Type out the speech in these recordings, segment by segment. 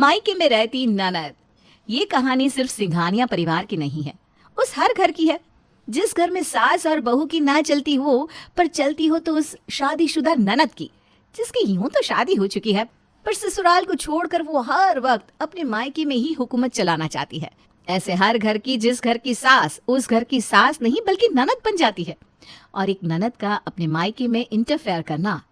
मायके में रहती ननद। ये कहानी सिर्फ सिंघानिया परिवार की नहीं है, उस हर घर की है जिस घर में सास और बहू की ना चलती हो, पर चलती हो तो उस शादीशुदा ननद की, जिसकी यूं तो शादी हो चुकी है पर ससुराल को छोड़कर वो हर वक्त अपने मायके में ही हुकूमत चलाना चाहती है। ऐसे हर घर की जिस घर की सास उस घर की सास नहीं बल्कि ननद बन जाती है। और एक ननद का अपने मायके में इंटरफेयर करना,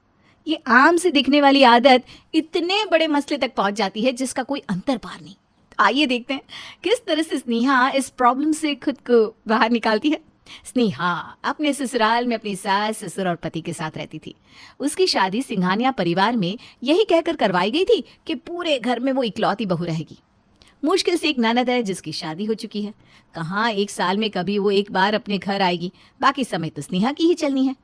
ये आम से दिखने वाली आदत इतने बड़े मसले तक पहुंच जाती है जिसका कोई अंतर पार नहीं। आइए देखते हैं किस तरह से स्नेहा इस प्रॉब्लम से खुद को बाहर निकालती है। स्नेहा अपने ससुराल में अपनी सास, ससुर और पति के साथ रहती थी। उसकी शादी सिंघानिया परिवार में यही कहकर करवाई गई थी कि पूरे घर में वो इकलौती बहू रहेगी। मुश्किल से एक ननद है जिसकी शादी हो चुकी है। कहाँ एक साल में कभी वो एक बार अपने घर आएगी, बाकी समय तो स्नेहा की ही चलनी है।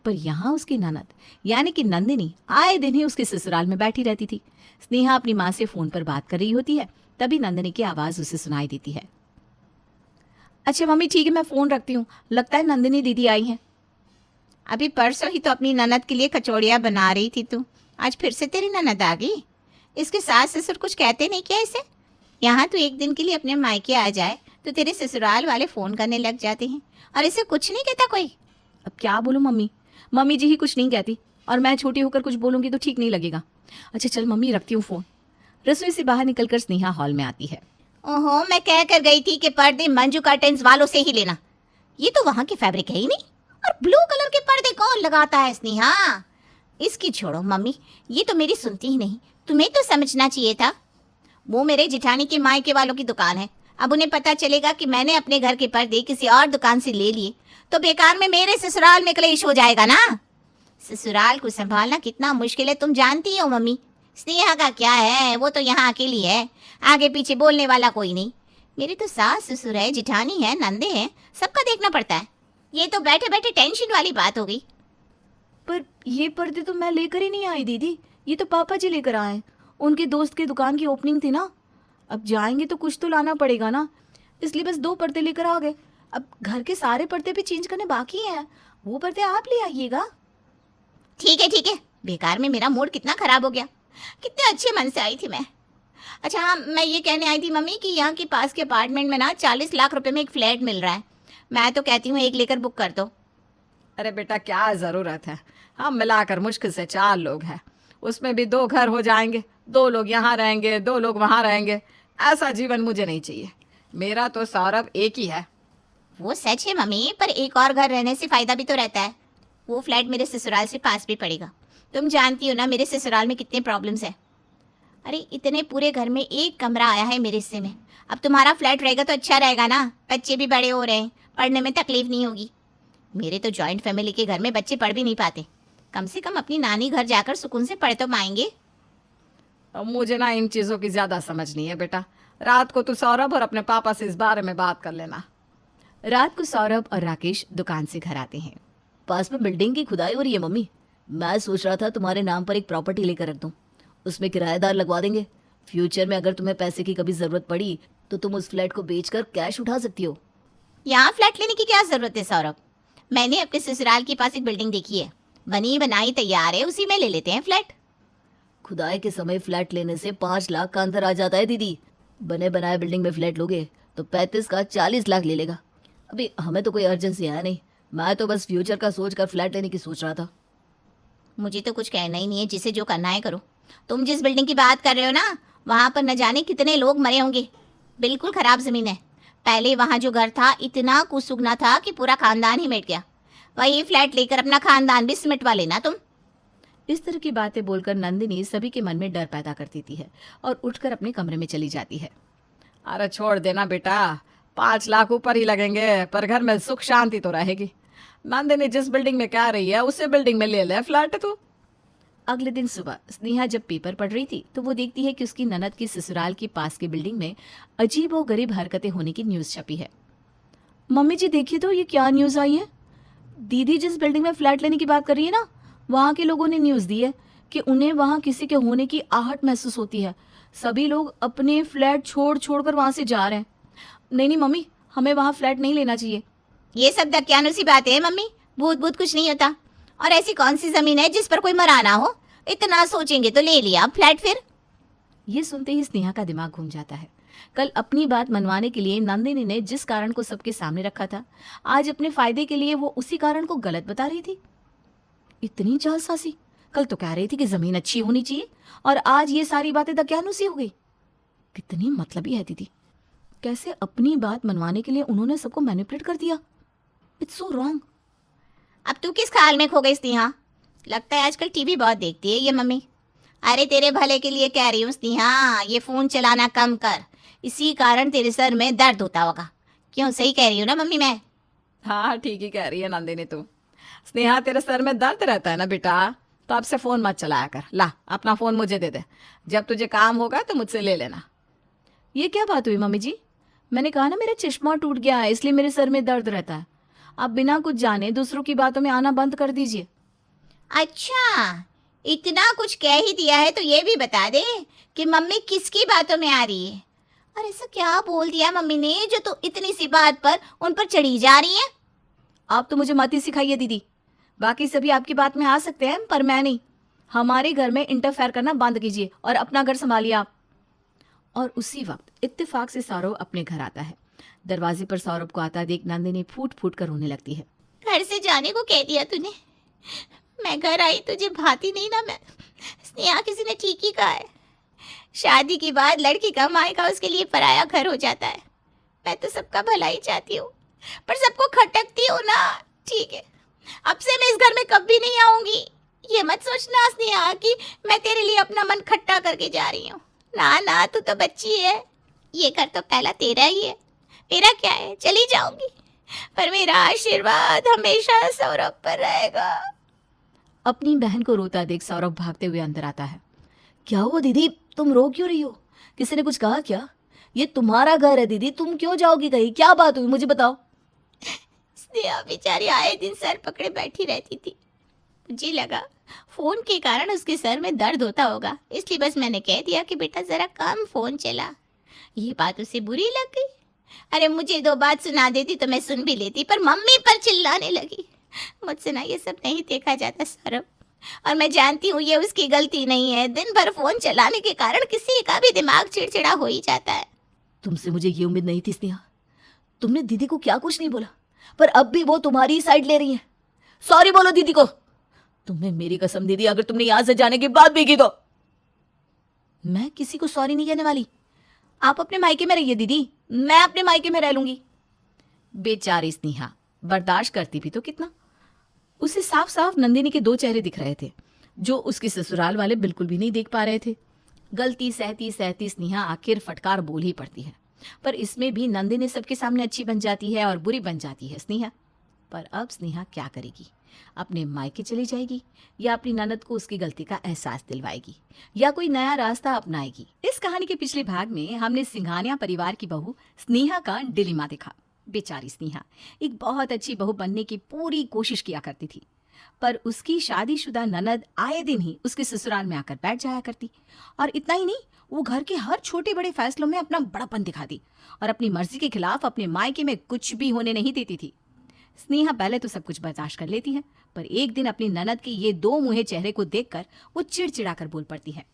पर यहाँ उसकी ननद यानी कि नंदिनी आए दिन ही उसके ससुराल में बैठी रहती थी। स्नेहा अपनी माँ से फोन पर बात कर रही होती है, तभी नंदिनी की आवाज उसे सुनाई देती है। अच्छा मम्मी ठीक है, मैं फोन रखती हूँ, लगता है नंदिनी दीदी आई हैं। अभी परसों ही तो अपनी ननद के लिए कचौड़ियाँ बना रही थी तू, आज फिर से तेरी ननद आ गई। इसके सास ससुर कुछ कहते नहीं क्या इसे? यहाँ तू एक दिन के लिए अपने मायके आ जाए तो तेरे ससुराल वाले फोन करने लग जाते हैं और इसे कुछ नहीं कहता कोई। अब क्या बोलूं मम्मी, मम्मी जी ही कुछ नहीं कहती और मैं छोटी होकर कुछ बोलूंगी तो ठीक नहीं लगेगा। अच्छा चल मम्मी रखती हूँ फोन। रसोई से बाहर निकलकर स्नेहा हॉल में आती है। ओहो, मैं कह कर गई थी कि पर्दे मंजू कर्टेंस वालों से ही लेना, ये तो वहाँ के फैब्रिक है ही नहीं। और ब्लू कलर के पर्दे कौन लगाता है स्नेहा? इसकी छोड़ो मम्मी, ये तो मेरी सुनती ही नहीं, तुम्हें तो समझना चाहिए था। वो मेरे जिठानी के मायके वालों की दुकान है, अब उन्हें पता चलेगा कि मैंने अपने घर के पर्दे किसी और दुकान से ले लिए तो बेकार में मेरे ससुराल में क्लेश हो जाएगा ना। ससुराल को संभालना कितना मुश्किल है तुम जानती हो मम्मी। स्नेहा का क्या है, वो तो यहाँ अकेली है, आगे पीछे बोलने वाला कोई नहीं। मेरे तो सास ससुर है, जिठानी है, नंदे हैं, सबका देखना पड़ता है। ये तो बैठे बैठे टेंशन वाली बात हो गई। पर ये पर्दे तो मैं लेकर ही नहीं आई दीदी, ये तो पापा जी लेकर आए। उनके दोस्त की दुकान की ओपनिंग थी ना, अब जाएंगे तो कुछ तो लाना पड़ेगा ना, इसलिए बस 2 पर्दे लेकर आ गए। अब घर के सारे पर्दे भी चेंज करने बाकी हैं, वो पर्दे आप ले आइएगा। ठीक है, बेकार में मेरा मूड कितना खराब हो गया, कितने अच्छे मन से आई थी मैं। अच्छा हाँ, मैं ये कहने आई थी मम्मी कि यहाँ के पास के अपार्टमेंट में ना 40 लाख रुपए में एक फ्लैट मिल रहा है, मैं तो कहती हूँ एक लेकर बुक कर दो। अरे बेटा क्या ज़रूरत है, हम मिलाकर मुश्किल से 4 लोग हैं, उसमें भी 2 घर हो जाएंगे, 2 लोग यहाँ रहेंगे 2 लोग वहाँ रहेंगे। ऐसा जीवन मुझे नहीं चाहिए, मेरा तो सौरभ एक ही है। वो सच है मम्मी, पर एक और घर रहने से फायदा भी तो रहता है। वो फ्लैट मेरे ससुराल से पास भी पड़ेगा, तुम जानती हो ना मेरे ससुराल में कितने प्रॉब्लम्स हैं। अरे इतने पूरे घर में एक कमरा आया है मेरे हिस्से में, अब तुम्हारा फ्लैट रहेगा तो अच्छा रहेगा ना, बच्चे भी बड़े हो रहे हैं, पढ़ने में तकलीफ नहीं होगी। मेरे तो जॉइंट फैमिली के घर में बच्चे पढ़ भी नहीं पाते, कम से कम अपनी नानी घर जाकर सुकून से पढ़ तो पाएंगे। अब मुझे ना इन चीज़ों की ज़्यादा समझ नहीं है बेटा, रात को तू सौरभ और अपने पापा से इस बारे में बात कर लेना। रात को सौरभ और राकेश दुकान से घर आते हैं। पास में बिल्डिंग की खुदाई हो रही है मम्मी, मैं सोच रहा था तुम्हारे नाम पर एक प्रॉपर्टी लेकर रख दूं, उसमें किराएदार लगवा देंगे। फ्यूचर में अगर तुम्हें पैसे की कभी जरूरत पड़ी तो तुम उस फ्लैट को बेचकर कैश उठा सकती हो। यहाँ फ्लैट लेने की क्या जरूरत है सौरभ, मैंने अपने ससुराल के पास एक बिल्डिंग देखी है, बनी बनाई तैयार है, उसी में ले लेते हैं फ्लैट। खुदाई के समय फ्लैट लेने से 5 लाख का अंतर आ जाता है दीदी, बने बनाए बिल्डिंग में फ्लैट लोगे तो 35 का 40 लाख ले लेगा। अभी हमें तो कोई अर्जेंसी है नहीं, मैं तो बस फ्यूचर का सोच कर फ्लैट लेने की सोच रहा था। मुझे तो कुछ कहना ही नहीं है, जिसे जो करना है करो। तुम जिस बिल्डिंग की बात कर रहे हो ना, वहाँ पर न जाने कितने लोग मरे होंगे, बिल्कुल खराब जमीन है। पहले वहाँ जो घर था इतना कुसुगना था कि पूरा खानदान ही मिट गया, वही फ्लैट लेकर अपना खानदान भी सिमटवा लेना तुम। इस तरह की बातें बोलकर नंदिनी सभी के मन में डर पैदा कर देती है और उठकर अपने कमरे में चली जाती है। अरे छोड़ देना बेटा, 5 लाख ऊपर ही लगेंगे पर घर में सुख शांति तो रहेगी। नंदिनी जिस बिल्डिंग में कह रही है उसी बिल्डिंग में ले ले फ्लैट तू। अगले दिन सुबह स्नेहा जब पेपर पढ़ रही थी तो वो देखती है कि उसकी ननद की ससुराल के पास की बिल्डिंग में अजीब और गरीब हरकतें होने की न्यूज़ छपी है। मम्मी जी देखिए तो ये क्या न्यूज़ आई है, दीदी जिस बिल्डिंग में फ्लैट लेने की बात कर रही है ना, वहाँ के लोगों ने न्यूज़ दी है कि उन्हें वहाँ किसी के होने की आहट महसूस होती है, सभी लोग अपने फ्लैट छोड़ कर वहाँ से जा रहे हैं। नहीं मम्मी, हमें वहाँ फ्लैट नहीं लेना चाहिए। ये सब दकियानुसी बातें हैं मम्मी, भूत भूत कुछ नहीं होता। और ऐसी कौन सी जमीन है जिस पर कोई मरा ना हो, इतना सोचेंगे तो ले लिया फ्लैट फिर। ये सुनते ही स्नेहा का दिमाग घूम जाता है। कल अपनी बात मनवाने के लिए नंदिनी ने जिस कारण को सबके सामने रखा था, आज अपने फायदे के लिए वो उसी कारण को गलत बता रही थी। इतनी जालसाजी! कल तो कह रही थी कि जमीन अच्छी होनी चाहिए और आज ये सारी बातें दकियानूसी हो गई। कितनी मतलबी है दीदी। कैसे अपनी बात मनवाने के लिए उन्होंने सबको मैनिपुलेट कर दिया। It's so wrong. अब तू किस ख्याल में खो गई स्नेहा? लगता है आजकल टीवी बहुत देखती है ये मम्मी। अरे तेरे भले के लिए कह रही हूँ स्नेहा, ये फोन चलाना कम कर, इसी कारण तेरे सर में दर्द होता होगा। क्यों, सही कह रही हूँ ना मम्मी मैं? हाँ ठीक ही कह रही है नंदिनी तू। स्नेहा तेरे सर में दर्द रहता है ना बेटा, तो अब से फोन मत चलाया कर। ला अपना फोन मुझे दे दे, जब तुझे काम होगा तो मुझसे ले लेना। ये क्या बात हुई मम्मी जी? मैंने कहा ना मेरा चश्मा टूट गया है इसलिए मेरे सर में दर्द रहता है। आप बिना कुछ जाने दूसरों की बातों में आना बंद कर दीजिए। अच्छा, इतना कुछ कह ही दिया है तो ये भी बता दे कि मम्मी किसकी बातों में आ रही है। और ऐसा क्या बोल दिया मम्मी ने जो तू इतनी सी बात पर उन पर चढ़ी जा रही है? आप तो मुझे मत ही सिखाइए दीदी। बाकी सभी आपकी बात में आ सकते हैं पर मैं नहीं। हमारे घर में इंटरफेयर करना बंद कीजिए और अपना घर संभालिए आप। और उसी वक्त इत्तेफाक से सौरभ अपने घर आता है। दरवाजे पर सौरभ को आता देख नंदिनी फूट फूट कर रोने लगती है। घर से जाने को कह दिया तूने, मैं घर आई तुझे भाती नहीं ना। मैं स्नेहा, किसी ने ठीक ही कहा है, शादी के बाद लड़की कम आएगा उसके लिए पराया घर हो जाता है। मैं तो सबका भला ही चाहती हूँ पर सबको खटकती हूँ ना। ठीक है, अब से मैं इस घर में कभी नहीं आऊंगी। ये मत सोचना स्नेहा कि मैं तेरे लिए अपना मन खट्टा करके जा रही हूँ। ना ना, तू तो बच्ची है, ये घर तो पहला तेरा ही है। मेरा क्या है, चली जाऊंगी पर मेरा आशीर्वाद हमेशा सौरभ पर रहेगा। अपनी बहन को रोता देख सौरभ भागते हुए अंदर आता है। क्या हुआ दीदी, तुम रो क्यों रही हो? किसी ने कुछ कहा क्या? ये तुम्हारा घर है दीदी, तुम क्यों जाओगी कहीं? क्या बात हुई मुझे बताओ। स्नेहा बेचारी आए दिन सर पकड़े बैठी रहती थी। मुझे लगा फोन के कारण उसके सर में दर्द होता होगा, इसलिए बस मैंने कह दिया कि बेटा जरा कम फोन चला। ये बात उसे बुरी लग गई। अरे मुझे 2 बात सुना देती तो मैं सुन भी लेती, पर मम्मी पर चिल्लाने लगी। मुझसे ना ये सब नहीं देखा जाता सौरभ, और मैं जानती हूँ ये उसकी गलती नहीं है। दिन भर फोन चलाने के कारण किसी का भी दिमाग चिड़चिड़ा हो ही जाता है। तुमसे मुझे ये उम्मीद नहीं थी स्नेहा। तुमने दीदी को क्या कुछ नहीं बोला, पर अब भी वो तुम्हारी साइड ले रही है। सॉरी बोलो दीदी को। तुम्हें मेरी कसम दीदी, अगर तुमने यहां से जाने की बात भी की तो। मैं किसी को सॉरी नहीं कहने वाली। आप अपने मायके में रहिए दीदी, मैं अपने मायके में रह लूंगी। बेचारी स्नेहा बर्दाश्त करती भी तो कितना। उसे साफ साफ नंदिनी के 2 चेहरे दिख रहे थे जो उसके ससुराल वाले बिल्कुल भी नहीं देख पा रहे थे। गलती सहती सहती स्नेहा आखिर फटकार बोल ही पड़ती है, पर इसमें भी नंदिनी सबके सामने अच्छी बन जाती है और बुरी बन जाती है स्नेहा। पर अब स्नेहा क्या करेगी? अपने मायके चली जाएगी या अपनी ननद को उसकी गलती का एहसास दिलवाएगी या कोई नया रास्ता अपनाएगी? इस कहानी के पिछले भाग में हमने सिंघानिया परिवार की बहू स्नेहा का डिलेमा देखा। बेचारी स्नेहा एक बहुत अच्छी बहू बनने की पूरी कोशिश किया करती थी, पर उसकी शादीशुदा ननद आए दिन ही उसके ससुराल में आकर बैठ जाया करती। और इतना ही नहीं, वो घर के हर छोटे बड़े फैसलों में अपना बड़ापन दिखाती और अपनी मर्जी के खिलाफ अपने मायके में कुछ भी होने नहीं देती थी। स्नेहा पहले तो सब कुछ बर्दाश्त कर लेती है, पर एक दिन अपनी ननद के ये 2 मुंहे चेहरे को देखकर वो चिड़चिड़ा कर बोल पड़ती है।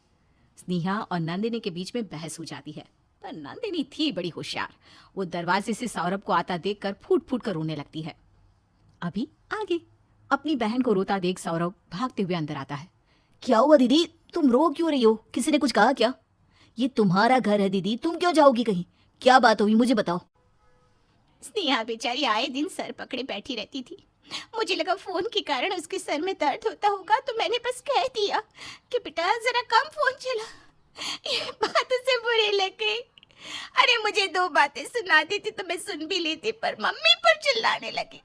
स्नेहा और नंदिनी के बीच में बहस हो जाती है, पर नंदिनी थी बड़ी होशियार। वो दरवाजे से सौरभ को आता देखकर फूट फूट कर रोने लगती है। अभी आगे अपनी बहन को रोता देख सौरभ भागते हुए अंदर आता है। क्या हुआ दीदी, तुम रो क्यों रही हो? किसी ने कुछ कहा क्या? ये तुम्हारा घर है दीदी, तुम क्यों जाओगी कहीं? क्या बात हुई मुझे बताओ। स्नेहा बेचारी आए दिन सर पकड़े बैठी रहती थी। मुझे लगा फोन के कारण उसके सर में दर्द होता होगा, तो मैंने बस कह दिया कि बेटा जरा कम फोन चला। ये बात उसे बुरी लग गई। अरे मुझे 2 बातें सुना देती तो मैं सुन भी लेती, पर मम्मी पर चिल्लाने लगी।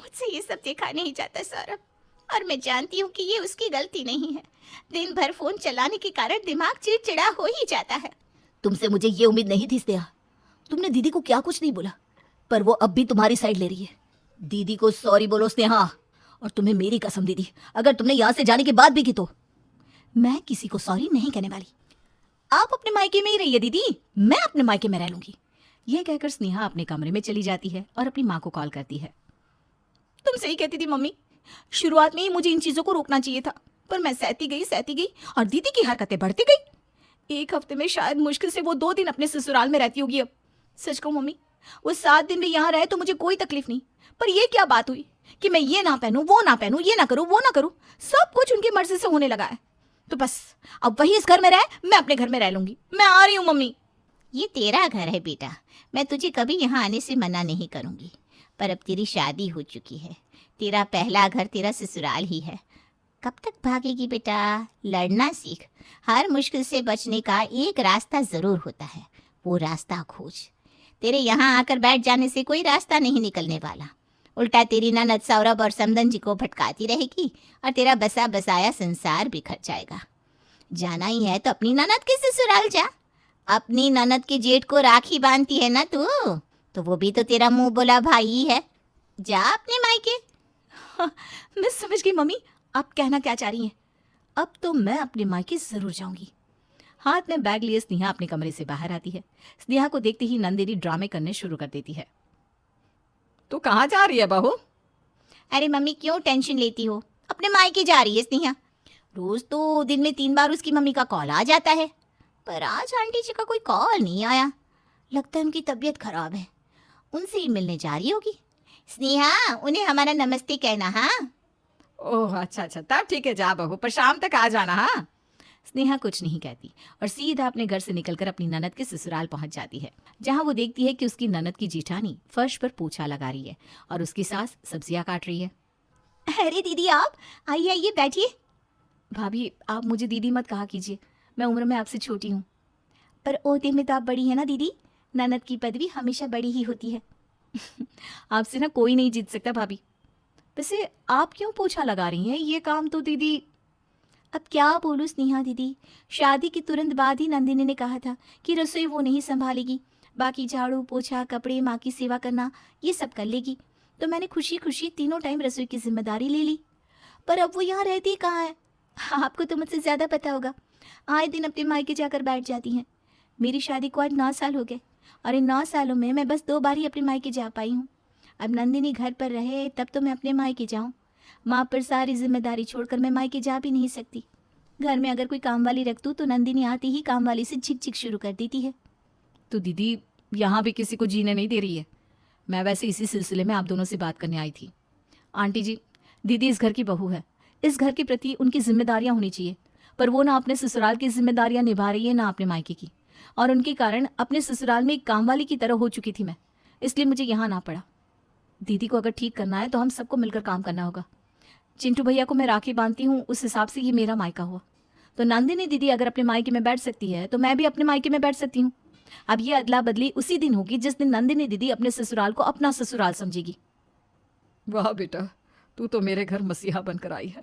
मुझसे ये सब देखा नहीं जाता सौरभ, और मैं जानती हूँ कि ये उसकी गलती नहीं है। दिन भर फोन चलाने के कारण दिमाग चिड़चिड़ा हो ही जाता है। तुमसे मुझे ये उम्मीद नहीं थी स्नेहा। तुमने दीदी को क्या कुछ नहीं बोला, पर वो अब भी तुम्हारी साइड ले रही है। दीदी को सॉरी बोलो स्नेहा, और तुम्हें मेरी कसम दीदी, अगर तुमने यहां से जाने की बात भी की तो। मैं किसी को सॉरी नहीं कहने वाली। आप अपने मायके में ही रहिए दीदी, मैं अपने मायके में रह लूंगी। यह कहकर स्नेहा अपने कमरे में चली जाती है और अपनी माँ को कॉल करती है। तुम सही कहती थी मम्मी, शुरुआत में ही मुझे इन चीजों को रोकना चाहिए था, पर मैं सहती गई और दीदी की हरकतें बढ़ती गई। एक हफ्ते में शायद मुश्किल से वो 2 दिन अपने ससुराल में रहती होगी। अब सच कहूं मम्मी, वो 7 दिन भी यहाँ रहे तो मुझे कोई तकलीफ नहीं, पर ये क्या बात हुई कि मैं ये ना पहनूं, वो ना पहनूं, ये ना करूं, वो ना करूं, सब कुछ उनकी मर्जी से होने लगा है। तो बस अब वही इस घर में रहे, मैं अपने घर में रह लूंगी। मैं आ रही हूँ मम्मी। ये तेरा घर है बेटा, मैं तुझे कभी यहाँ आने से मना नहीं करूँगी, पर अब तेरी शादी हो चुकी है, तेरा पहला घर तेरा ससुराल ही है। कब तक भागेगी बेटा? लड़ना सीख। हर मुश्किल से बचने का एक रास्ता ज़रूर होता है, वो रास्ता खोज। तेरे यहाँ आकर बैठ जाने से कोई रास्ता नहीं निकलने वाला, उल्टा तेरी ननद सौरभ और समदन जी को भटकाती रहेगी और तेरा बसा बसाया संसार बिखर जाएगा। जाना ही है तो अपनी ननद के ससुराल जा। अपनी ननद के जेठ को राखी बांधती है ना तू, तो वो भी तो तेरा मुंह बोला भाई ही है। जा अपने मायके। हाँ, मैं समझ गई मम्मी, आप कहना क्या चाह रही हैं। अब तो मैं अपने मायके जरूर जाऊंगी। हाथ में बैग लिए स्नेहा अपने कमरे से बाहर आती है। स्नेहा को देखते ही नंदिनी ड्रामे करने शुरू कर देती है। तो कहाँ जा रही है बहू? अरे मम्मी क्यों टेंशन लेती हो, अपने मायके जा रही है स्नेहा। रोज तो दिन में 3 बार उसकी मम्मी का कॉल आ जाता है, पर आज आंटी जी का कोई कॉल नहीं आया। लगता है उनकी तबीयत खराब है, उनसे ही मिलने जा रही होगी। स्नेहा, उन्हें हमारा नमस्ते कहना। हाँ ओह अच्छा अच्छा, तब ठीक है, जा बहू, पर शाम तक आ जाना। हाँ। स्नेहा कुछ नहीं कहती और सीधा अपने घर से निकलकर अपनी ननद के ससुराल पहुंच जाती है, जहां वो देखती है कि उसकी ननद की जेठानी फर्श पर पोछा लगा रही है और उसकी सास सब्जियां काट रही है। अरे दीदी आप आइए आइए बैठिए। भाभी, आप मुझे दीदी मत कहा कीजिए, मैं उम्र में आपसे छोटी हूँ। पर ओहदे में तो आप बड़ी है ना दीदी, ननद की पदवी हमेशा बड़ी ही होती है। आपसे ना कोई नहीं जीत सकता भाभी। वैसे आप क्यों पोछा लगा रही हैं? ये काम तो दीदी। अब क्या बोलूं स्नेहा दीदी, शादी के तुरंत बाद ही नंदिनी ने कहा था कि रसोई वो नहीं संभालेगी, बाकी झाड़ू पोछा कपड़े माँ की सेवा करना ये सब कर लेगी। तो मैंने खुशी खुशी तीनों टाइम रसोई की जिम्मेदारी ले ली। पर अब वो यहाँ रहती कहाँ है? आपको तो मुझसे ज़्यादा पता होगा, आए दिन अपने मायके जाकर बैठ जाती हैं। मेरी शादी को आज 9 साल हो गए और इन 9 सालों में मैं बस 2 बार ही अपने मायके जा पाई हूँ। अब नंदिनी घर पर रहे तब तो मैं अपने मायके जाऊँ। माँ पर सारी जिम्मेदारी छोड़कर मैं मायके जा भी नहीं सकती। घर में अगर कोई काम वाली रख दूँ तो नंदिनी आती ही काम वाली से झिक शुरू कर देती है। तो दीदी यहाँ भी किसी को जीने नहीं दे रही है। मैं वैसे इसी सिलसिले में आप दोनों से बात करने आई थी। आंटी जी, दीदी इस घर की बहू है, इस घर के प्रति उनकी जिम्मेदारियां होनी चाहिए, पर वो ना अपने ससुराल की जिम्मेदारियां निभा रही है ना अपने मायके की, और उनके कारण अपने ससुराल में एक काम वाली की तरह हो चुकी थी मैं, इसलिए मुझे यहाँ ना पड़ा। दीदी को अगर ठीक करना है तो हम सबको मिलकर काम करना होगा। चिंटू भैया को मैं राखी बांधती हूँ, उस हिसाब से ये मेरा मायका हुआ। तो नंदिनी दीदी अगर अपने मायके में बैठ सकती है तो मैं भी अपने मायके में बैठ सकती हूँ। अब ये अदला बदली उसी दिन होगी जिस दिन नंदिनी दीदी अपने ससुराल को अपना ससुराल समझेगी। वाह बेटा, तू तो मेरे घर मसीहा बनकर आई है।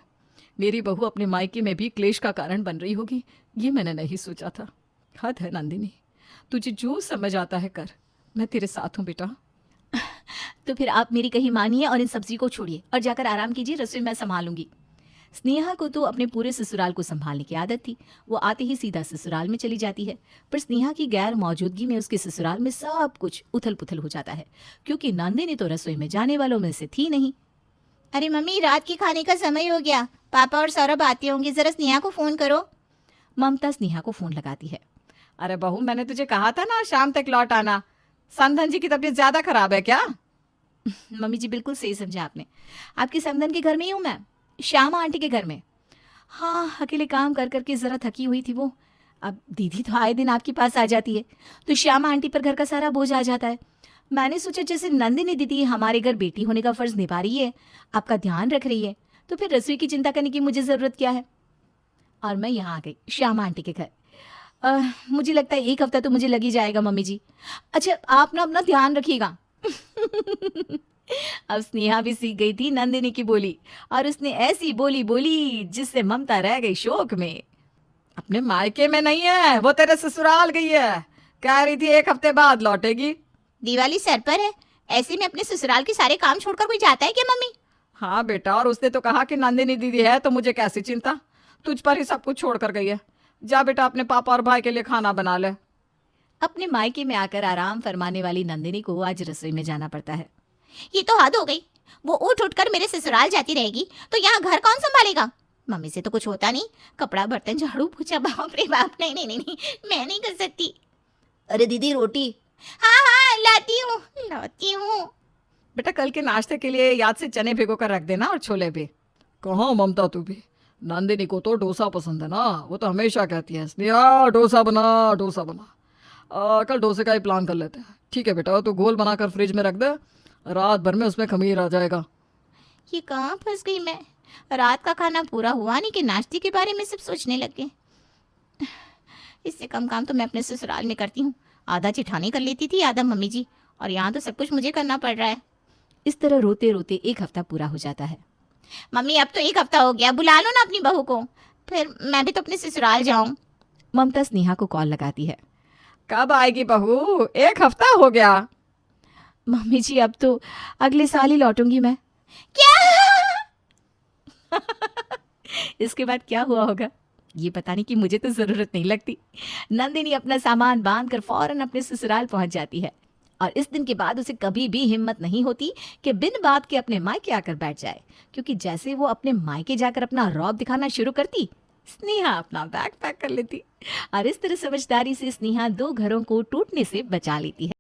मेरी बहू अपने मायके में भी क्लेश का कारण बन रही होगी, ये मैंने नहीं सोचा था। हद है नंदिनी, तुझे जो समझ आता है कर, मैं तेरे साथ हूँ बेटा। तो फिर आप मेरी कही मानिए और इन सब्जी को छोड़िए और जाकर आराम कीजिए, रसोई मैं संभालूंगी। स्नेहा को तो अपने पूरे ससुराल को संभालने की आदत थी। वो आते ही सीधा ससुराल में चली जाती है, पर स्नेहा की गैर मौजूदगी में उसके ससुराल में सब कुछ उथल पुथल हो जाता है, क्योंकि नंदिनी तो रसोई में जाने वालों में से थी नहीं। अरे मम्मी, रात के खाने का समय हो गया, पापा और सौरभ आते होंगे, जरा स्नेहा को फोन करो। ममता स्नेहा को फोन लगाती है। अरे बहू, मैंने तुझे कहा था ना शाम तक लौट आना। समधन जी की तबीयत ज्यादा खराब है क्या? मम्मी जी, बिल्कुल सही समझा आपने। आपकी समधन के घर में ही हूँ मैं, श्यामा आंटी के घर में। हाँ, अकेले काम कर करके ज़रा थकी हुई थी वो। अब दीदी तो आए दिन आपके पास आ जाती है, तो श्यामा आंटी पर घर का सारा बोझ आ जाता है। मैंने सोचा जैसे नंदिनी दीदी हमारे घर बेटी होने का फ़र्ज़ निभा रही है, आपका ध्यान रख रही है, तो फिर रसोई की चिंता करने की मुझे ज़रूरत क्या है। और मैं यहाँ आ गई श्यामा आंटी के घर। मुझे लगता है 1 हफ्ता तो मुझे लग ही जाएगा मम्मी जी। अच्छा, आप ना अपना ध्यान रखिएगा। अब स्नेहा भी सीख गई थी नंदिनी की बोली, और उसने ऐसी बोली बोली जिससे ममता रह गई शोक में। अपने मायके में नहीं है, वो तेरे ससुराल गई है, कह रही थी 1 हफ्ते बाद लौटेगी। दिवाली सर पर है, ऐसे में अपने ससुराल के सारे काम छोड़कर कोई जाता है क्या मम्मी? हाँ बेटा, और उसने तो कहा कि नंदिनी दीदी है तो मुझे कैसी चिंता, तुझ पर ही सब कुछ छोड़ कर गई है। जा बेटा, अपने पापा और भाई के लिए खाना बना ले। अपने मायके में आकर आराम फरमाने वाली नंदिनी को आज रसोई में जाना पड़ता है। ये तो हद हो गई, वो उठ कर मेरे ससुराल जाती रहेगी तो यहाँ घर कौन संभालेगा? मम्मी से तो कुछ होता नहीं, कपड़ा बर्तन झाड़ू पोछा, बाप रे बाप, नहीं नहीं नहीं नहीं, मैं नहीं कर सकती। अरे दीदी रोटी। हाँ हाँ लाती हूँ। बेटा कल के नाश्ते के लिए याद से चने भिगो कर रख देना और छोले भी। कहाँ ममता तू भी, नंदिनी को तो डोसा पसंद है ना, वो तो हमेशा कहती है स्नेहा डोसा बना डोसा बना। कल डोसे का ही प्लान कर लेते हैं। ठीक है बेटा, तो घोल बनाकर फ्रिज में रख दे, रात भर में उसमें खमीर आ जाएगा। ये कहाँ फंस गई मैं, रात का खाना पूरा हुआ नहीं कि नाश्ते के बारे में सब सोचने लग गए। इससे कम काम तो मैं अपने ससुराल में करती हूँ, आधा जेठानी कर लेती थी, आधा मम्मी जी, और यहाँ तो सब कुछ मुझे करना पड़ रहा है। इस तरह रोते रोते एक हफ्ता पूरा हो जाता है। मम्मी अब तो एक हफ्ता हो गया, बुला लो ना अपनी बहू को, फिर मैं भी तो अपने ससुराल जाऊं। ममता स्नेहा को कॉल लगाती है। कब आएगी बहू, एक हफ्ता हो गया। मम्मी जी अब तो अगले साल ही लौटूंगी मैं। क्या? इसके बाद क्या हुआ होगा ये पता नहीं, कि मुझे तो जरूरत नहीं लगती। नंदिनी अपना सामान बांधकर फौरन अपने ससुराल पहुंच जाती है और इस दिन के बाद उसे कभी भी हिम्मत नहीं होती कि बिन बात के अपने मायके आकर बैठ जाए, क्योंकि जैसे वो अपने मायके जाकर अपना रौब दिखाना शुरू करती, स्नेहा अपना बैग पैक कर लेती और इस तरह समझदारी से स्नेहा 2 घरों को टूटने से बचा लेती है।